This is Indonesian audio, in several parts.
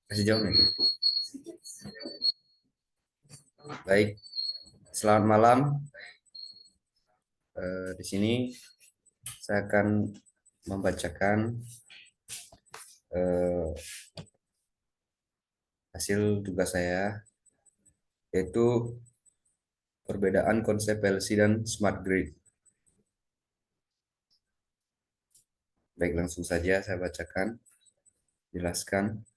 Masih jauh nih. Baik, selamat malam. Di sini saya akan membacakan eh, hasil tugas saya, yaitu perbedaan konsep PLC dan smart grid. Baik, langsung saja saya bacakan, jelaskan.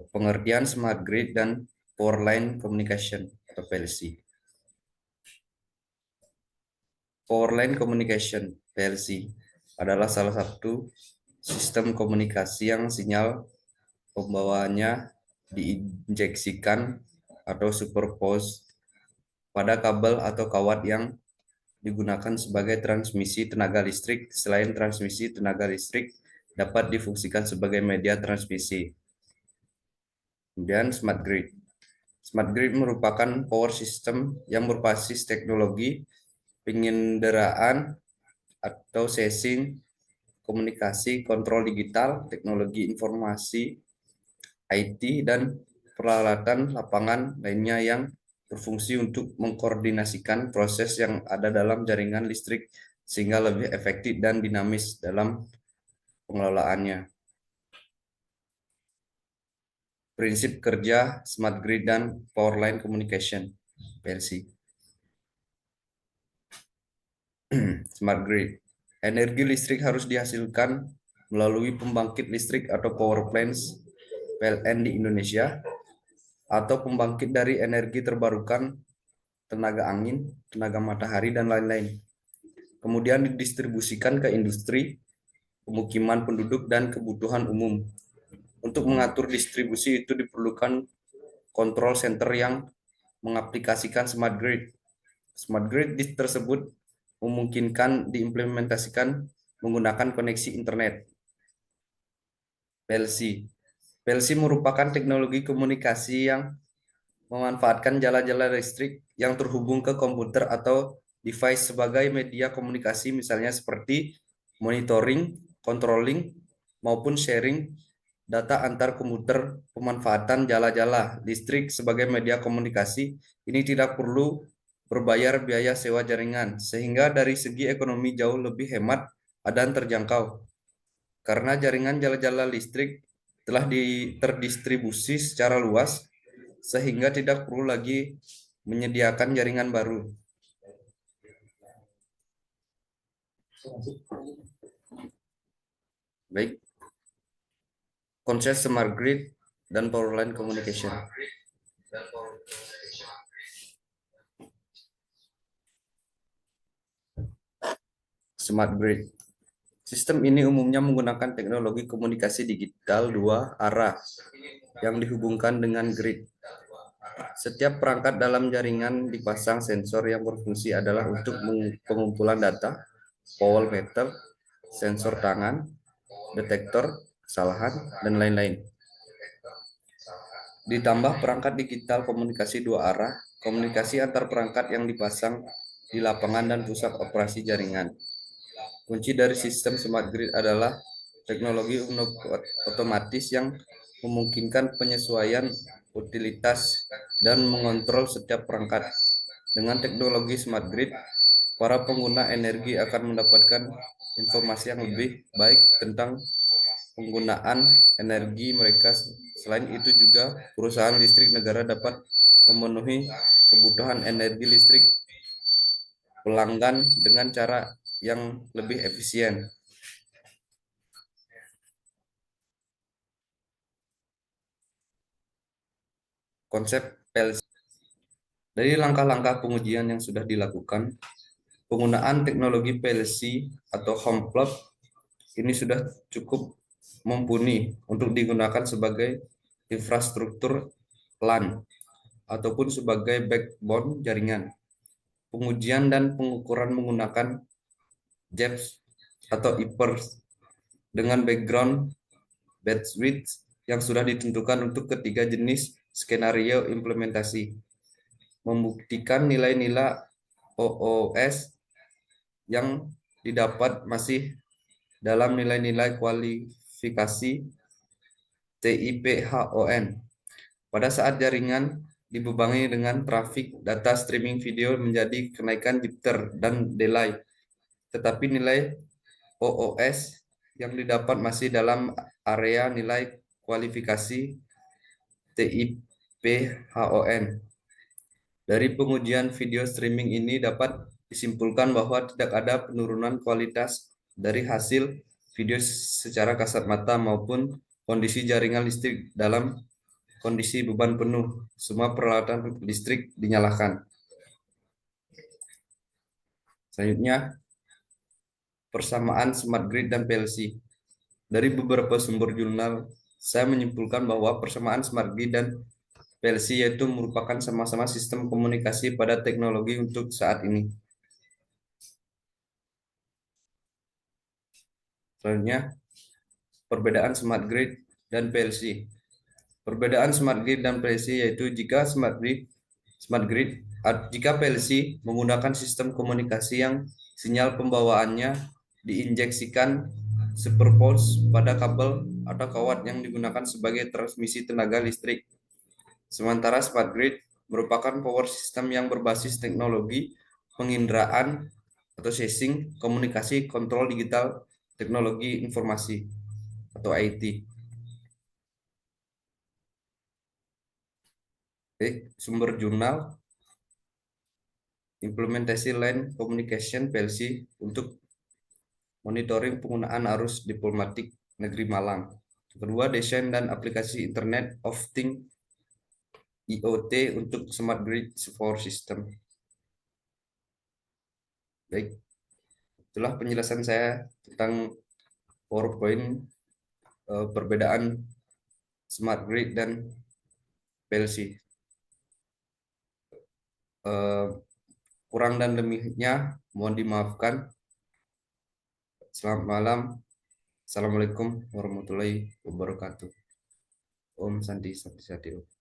Pengertian smart grid dan power line communication atau PLC. Power line communication PLC adalah salah satu sistem komunikasi yang sinyal pembawaannya diinjeksikan atau superpose pada kabel atau kawat yang digunakan sebagai transmisi tenaga listrik. Selain transmisi tenaga listrik, dapat difungsikan sebagai media transmisi. Kemudian smart grid. Smart grid merupakan power system yang berbasis teknologi penginderaan atau sensing, komunikasi, kontrol digital, teknologi informasi, IT, dan peralatan lapangan lainnya yang berfungsi untuk mengkoordinasikan proses yang ada dalam jaringan listrik sehingga lebih efektif dan dinamis dalam pengelolaannya. Prinsip kerja smart grid dan power line communication (PLC). Smart grid. Energi listrik harus dihasilkan melalui pembangkit listrik atau power plants PLN di Indonesia atau pembangkit dari energi terbarukan, tenaga angin, tenaga matahari, dan lain-lain. Kemudian didistribusikan ke industri, pemukiman penduduk, dan kebutuhan umum. Untuk mengatur distribusi itu diperlukan control center yang mengaplikasikan smart grid. Smart grid tersebut memungkinkan diimplementasikan menggunakan koneksi internet. PLC. PLC merupakan teknologi komunikasi yang memanfaatkan jala-jala listrik yang terhubung ke komputer atau device sebagai media komunikasi, misalnya seperti monitoring, controlling, maupun sharing data antar komputer. Pemanfaatan jala-jala listrik sebagai media komunikasi ini tidak perlu berbayar biaya sewa jaringan, sehingga dari segi ekonomi jauh lebih hemat dan terjangkau. Karena jaringan jala-jala listrik telah terdistribusi secara luas, sehingga tidak perlu lagi menyediakan jaringan baru. Baik, konsep smart grid dan power line communication. Smart grid. Sistem ini umumnya menggunakan teknologi komunikasi digital dua arah yang dihubungkan dengan grid. Setiap perangkat dalam jaringan dipasang sensor yang berfungsi adalah untuk pengumpulan data, power meter, sensor tangan, detektor kesalahan, dan lain-lain. Ditambah perangkat digital komunikasi dua arah, komunikasi antar perangkat yang dipasang di lapangan dan pusat operasi jaringan. Kunci dari sistem smart grid adalah teknologi otomatis yang memungkinkan penyesuaian utilitas dan mengontrol setiap perangkat. Dengan teknologi smart grid, para pengguna energi akan mendapatkan informasi yang lebih baik tentang penggunaan energi mereka. Selain itu juga perusahaan listrik negara dapat memenuhi kebutuhan energi listrik pelanggan dengan cara yang lebih efisien. Konsep PLC. Dari langkah-langkah pengujian yang sudah dilakukan, penggunaan teknologi PLC atau home plug ini sudah cukup mumpuni untuk digunakan sebagai infrastruktur LAN ataupun sebagai backbone jaringan. Pengujian dan pengukuran menggunakan JEPS atau IPERS dengan background bandwidth yang sudah ditentukan untuk ketiga jenis skenario implementasi, membuktikan nilai-nilai OOS yang didapat masih dalam nilai-nilai kualifikasi TIPHON. Pada saat jaringan dibebani dengan trafik data streaming video menjadi kenaikan jitter dan delay, tetapi nilai OOS yang didapat masih dalam area nilai kualifikasi TIPHON. Dari pengujian video streaming ini dapat disimpulkan bahwa tidak ada penurunan kualitas dari hasil video secara kasat mata maupun kondisi jaringan listrik dalam kondisi beban penuh. Semua peralatan listrik dinyalakan. Selanjutnya, persamaan smart grid dan PLC. Dari beberapa sumber jurnal, saya menyimpulkan bahwa persamaan smart grid dan PLC yaitu merupakan sama-sama sistem komunikasi pada teknologi untuk saat ini. Selanjutnya, perbedaan smart grid dan PLC. Perbedaan smart grid dan PLC yaitu jika jika PLC menggunakan sistem komunikasi yang sinyal pembawaannya diinjeksikan superpose pada kabel atau kawat yang digunakan sebagai transmisi tenaga listrik. Sementara smart grid merupakan power system yang berbasis teknologi penginderaan atau sensing, komunikasi, kontrol digital, teknologi informasi atau IT. Sumber jurnal implementasi line communication PLC untuk monitoring penggunaan arus diplomatik negeri Malang. Kedua, desain dan aplikasi Internet of Things IoT untuk smart grid support system. Baik, itulah penjelasan saya tentang PowerPoint perbedaan smart grid dan PLC. Kurang dan lebihnya mohon dimaafkan. Selamat malam. Assalamualaikum warahmatullahi wabarakatuh. Om Santi Sati Sati.